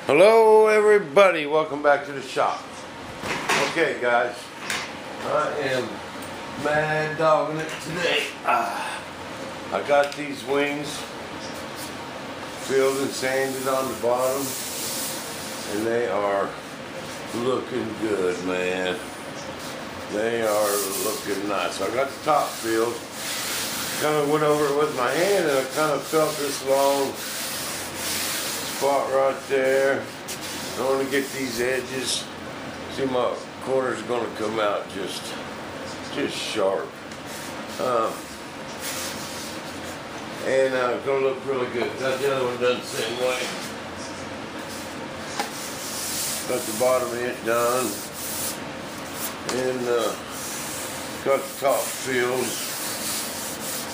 Hello everybody, welcome back to the shop. Okay guys, I am mad dogging it today. I got these wings filled and sanded on the bottom and they are looking good, man. They are looking nice. I got the top filled, kind of went over it with my hand and I kind of felt this long spot right there. I want to get these edges. See, my corner's going to come out just sharp, and it's going to look really good. Got the other one done the same way. Got the bottom of it done, and got the top filled.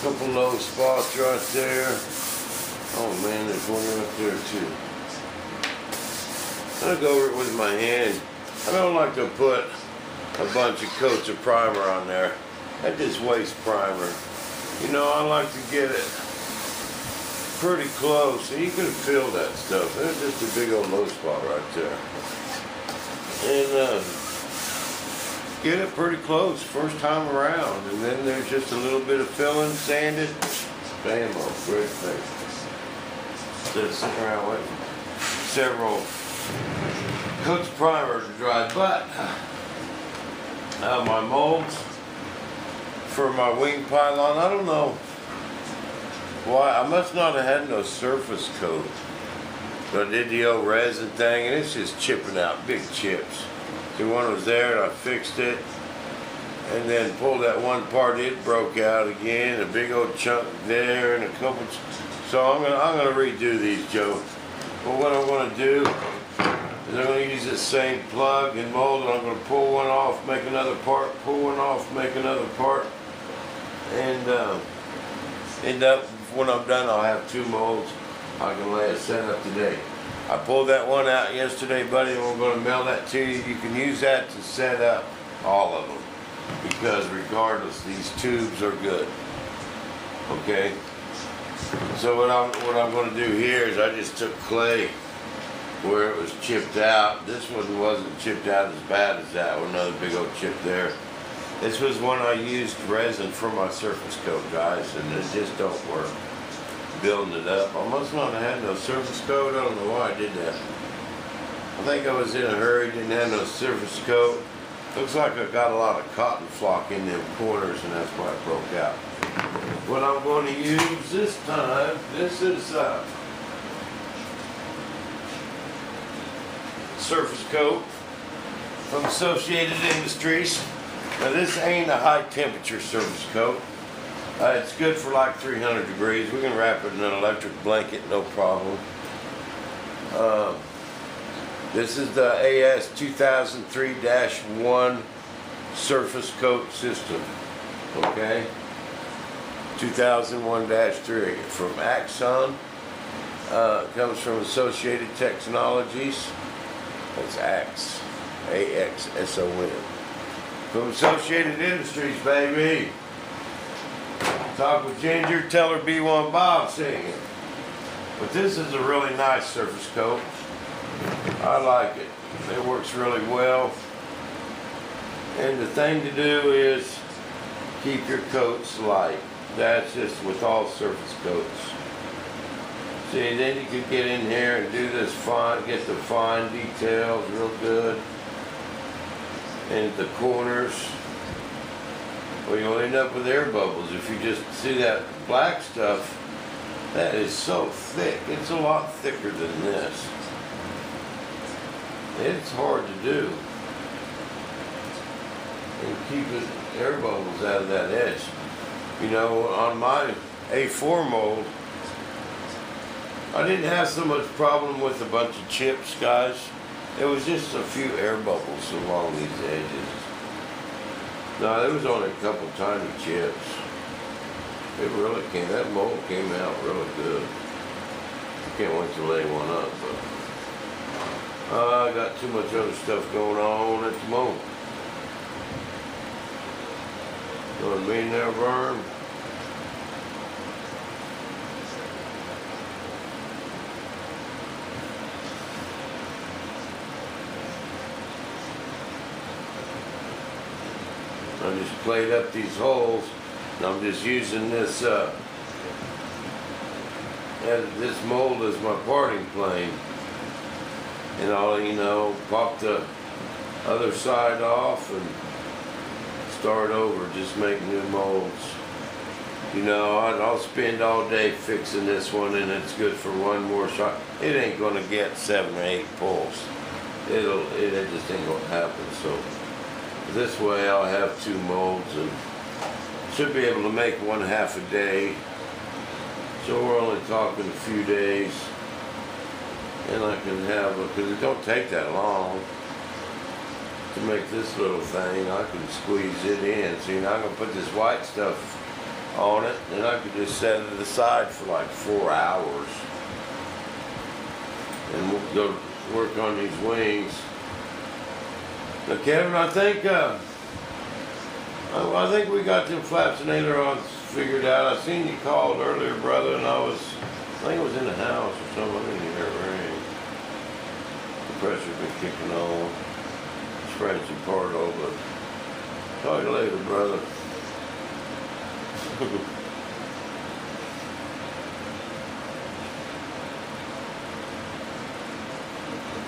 Couple low spots right there. Oh man, there's one right there too. I'll go over it with my hand. I don't like to put a bunch of coats of primer on there. That just wastes primer. You know, I like to get it pretty close so you can feel that stuff. There's just a big old low spot right there. And get it pretty close first time around. And then there's just a little bit of filling, sanded. Bam, great thing. Instead of sitting around waiting several coats of primer to dry, but my molds for my wing pylon, I don't know why, I must not have had no surface coat. So I did the old resin thing and it's just chipping out big chips. See, one was there and I fixed it and then pulled that one part, it broke out again, a big old chunk there and a couple. So I'm gonna redo these, Joe. But what I'm gonna do is I'm gonna use this same plug and mold, and I'm gonna pull one off, make another part, pull one off, make another part, and end up when I'm done, I'll have two molds. I can lay it set up today. I pulled that one out yesterday, buddy, and we're gonna mail that to you. You can use that to set up all of them because regardless, these tubes are good. Okay. So what I'm going to do here is I just took clay where it was chipped out. This one wasn't chipped out as bad as that one. Another big old chip there. This was one I used resin for my surface coat, guys, and it just don't work. Building it up. I must not have had no surface coat. I don't know why I did that. I think I was in a hurry, didn't have no surface coat. Looks like I got a lot of cotton flock in them corners and that's why it broke out. What I'm going to use this time, this is surface coat from Associated Industries. Now this ain't a high temperature surface coat. It's good for like 300 degrees. We can wrap it in an electric blanket, no problem. This is the AS 2003-1 surface coat system. Okay. 2001-3 from Axon. Comes from Associated Technologies. That's AX. AXSON. From Associated Industries, baby. Talk with Ginger, tell her B1 Bob singing. But this is a really nice surface coat. I like it. It works really well. And the thing to do is keep your coats light. That's just with all surface coats. See, then you can get in here and do this fine, get the fine details real good. And the corners, well, you'll end up with air bubbles. If you just see that black stuff, that is so thick. It's a lot thicker than this. It's hard to do. And keep air bubbles out of that edge. You know, on my A4 mold, I didn't have so much problem with a bunch of chips, guys. It was just a few air bubbles along these edges. No, there was only a couple tiny chips. It really came, that mold came out really good. I can't wait to lay one up, but I got too much other stuff going on at the moment. Know what I mean there, Vern? just played up these holes, and I'm just using this this mold as my parting plane. And I'll, pop the other side off and start over, just make new molds. I'll spend all day fixing this one, and it's good for one more shot. It ain't gonna get 7 or 8 pulls. It just ain't gonna happen. So this way I'll have 2 molds and should be able to make 1/2 a day. So we're only talking a few days, and I can have because it don't take that long to make this little thing. I can squeeze it in. See, now I'm gonna put this white stuff on it, and I could just set it aside for like 4 hours, and we'll go work on these wings. Now, Kevin, I think we got them flaps and ailerons figured out. I seen you called earlier, brother, and I think it was in the house or something. I didn't hear it ring. The pressure's been kicking on. Spraying some Pardo, but talk to you later, brother.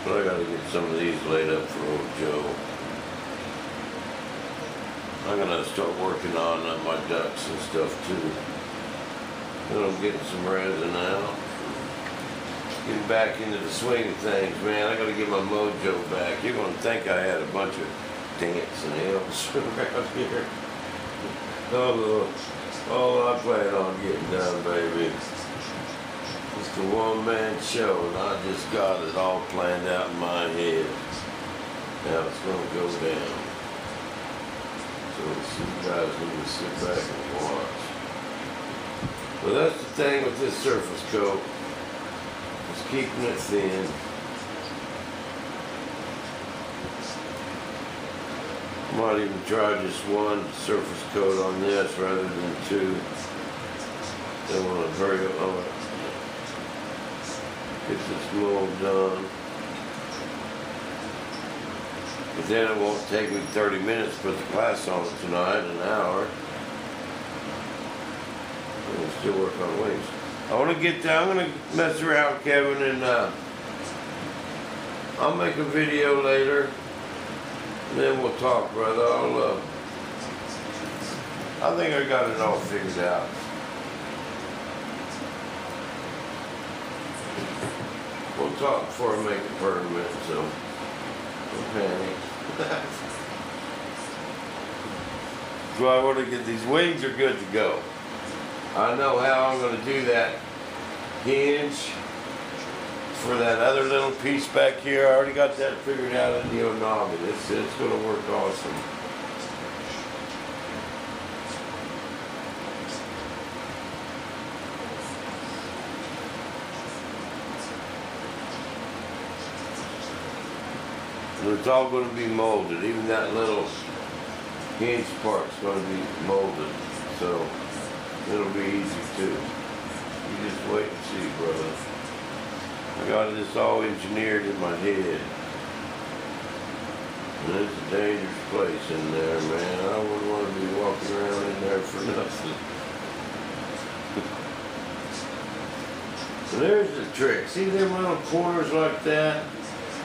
But I gotta get some of these laid up for old Joe. I'm gonna start working on my ducks and stuff too. Then I'm getting some resin out. Getting back into the swing of things, man. I gotta get my mojo back. You're gonna think I had a bunch of dance and elves around here. Oh, I plan on getting done, baby. It's a one-man show, and I just got it all planned out in my head. Now it's gonna go down. So you guys need to sit back and watch. But that's the thing with this surface coat. It's keeping it thin. Might even try just one surface coat on this rather than 2. They want to hurry up on it. Get this mold done. But then it won't take me 30 minutes to put the glass on it tonight, an hour. And we'll still work on wings. I want to get down, I'm going to mess around, Kevin, and I'll make a video later. And then we'll talk, brother. I think I got it all figured out. We'll talk before I make it permanent, so don't panic. So I want to get these wings are good to go. I know how I'm going to do that hinge for that other little piece back here. I already got that figured out in the Onami. It's going to work awesome. And it's all going to be molded. Even that little hinge part's going to be molded. So it'll be easy too. You just wait and see, brother. I got this all engineered in my head. And it's a dangerous place in there, man. I wouldn't want to be walking around in there for nothing. So there's the trick. See them little corners like that?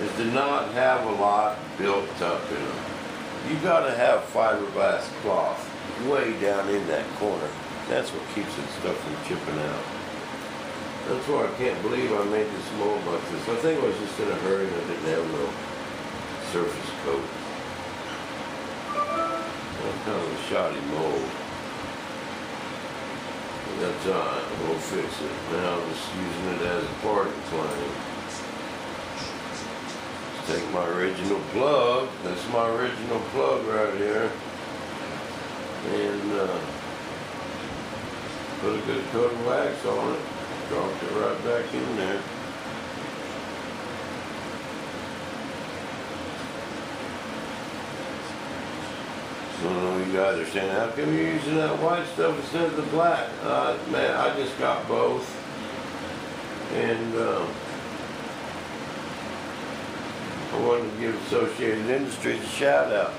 Is to not have a lot built up in them. You gotta have fiberglass cloth way down in that corner. That's what keeps that stuff from chipping out. That's why I can't believe I made this mold like this. I think I was just in a hurry and I didn't have no surface coat. That's kind of a shoddy mold. But that's alright, we'll fix it. Now I'm just using it as a parting plane. Take my original plug. That's my original plug right here. And put a good coat of wax on it. Drop it right back in there. So you guys are saying, how come you're using that white stuff instead of the black? Man, I just got both. And I wanted to give Associated Industries a shout out.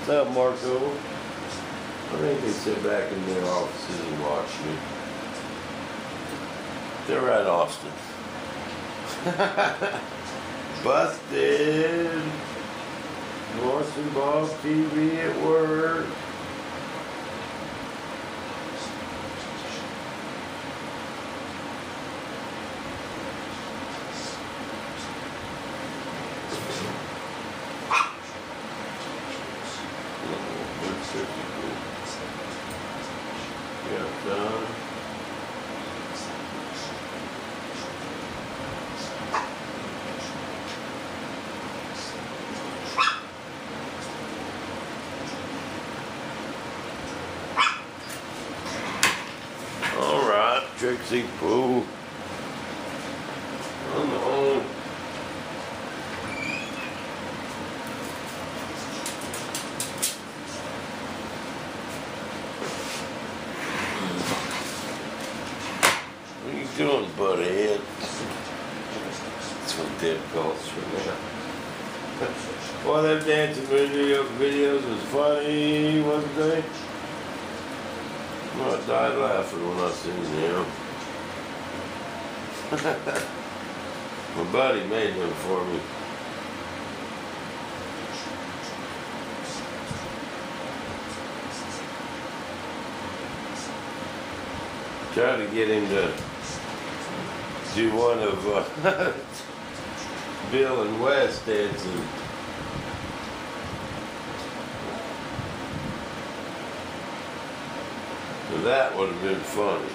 What's up, Marco? I think they sit back in their offices and watch me. They're right, Austin. Busted. Morris and Bob TV at work. Yeah, done. All right, Trixie Pooh. Come on. What are you doing, butthead? That's what Deb calls for now. Well, them dancing videos was funny, wasn't they? Well, I died laughing when I seen them. My buddy made them for me. Tried to get him to do one of Bill and Wes dancing. So that would have been funny.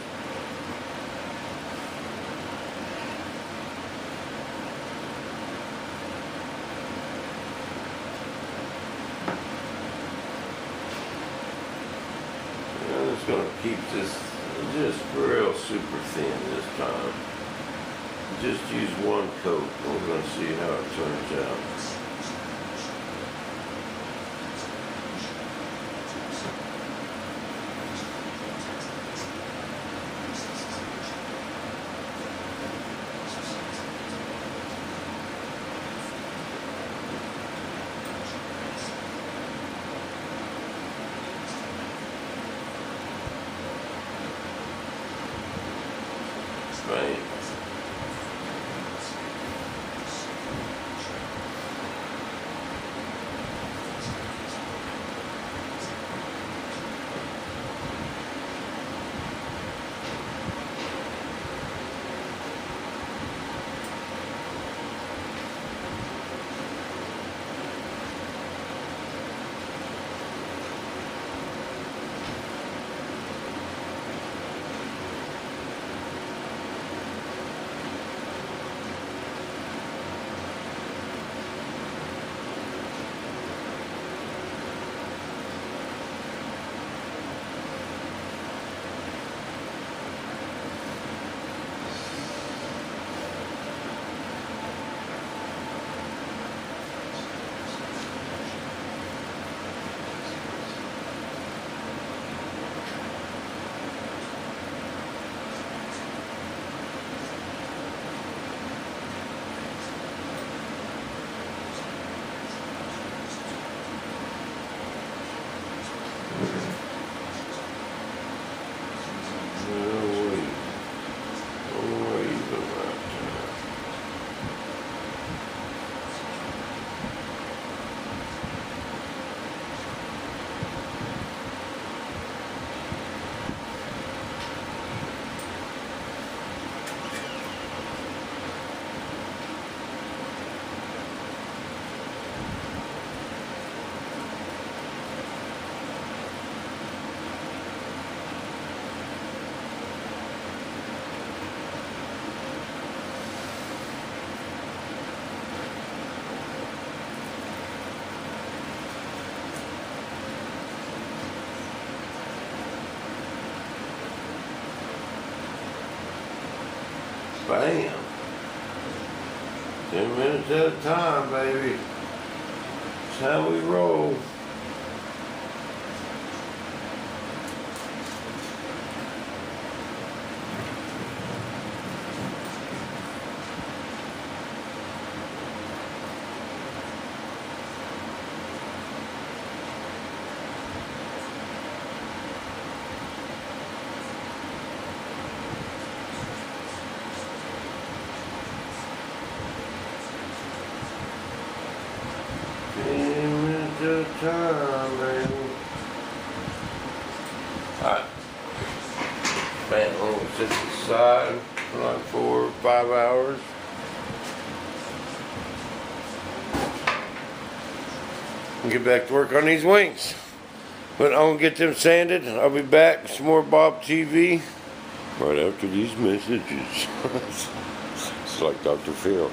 I'm just going to keep this just real super thin this time. Just use one coat. We're going to see how it turns out. Right. Bam. 10 minutes at a time, baby. That's how we roll. time, baby. Alright. Man, I'm gonna sit aside for like 4 or 5 hours. And get back to work on these wings. But I'm gonna get them sanded. I'll be back with some more Bob TV right after these messages. It's like Dr. Phil.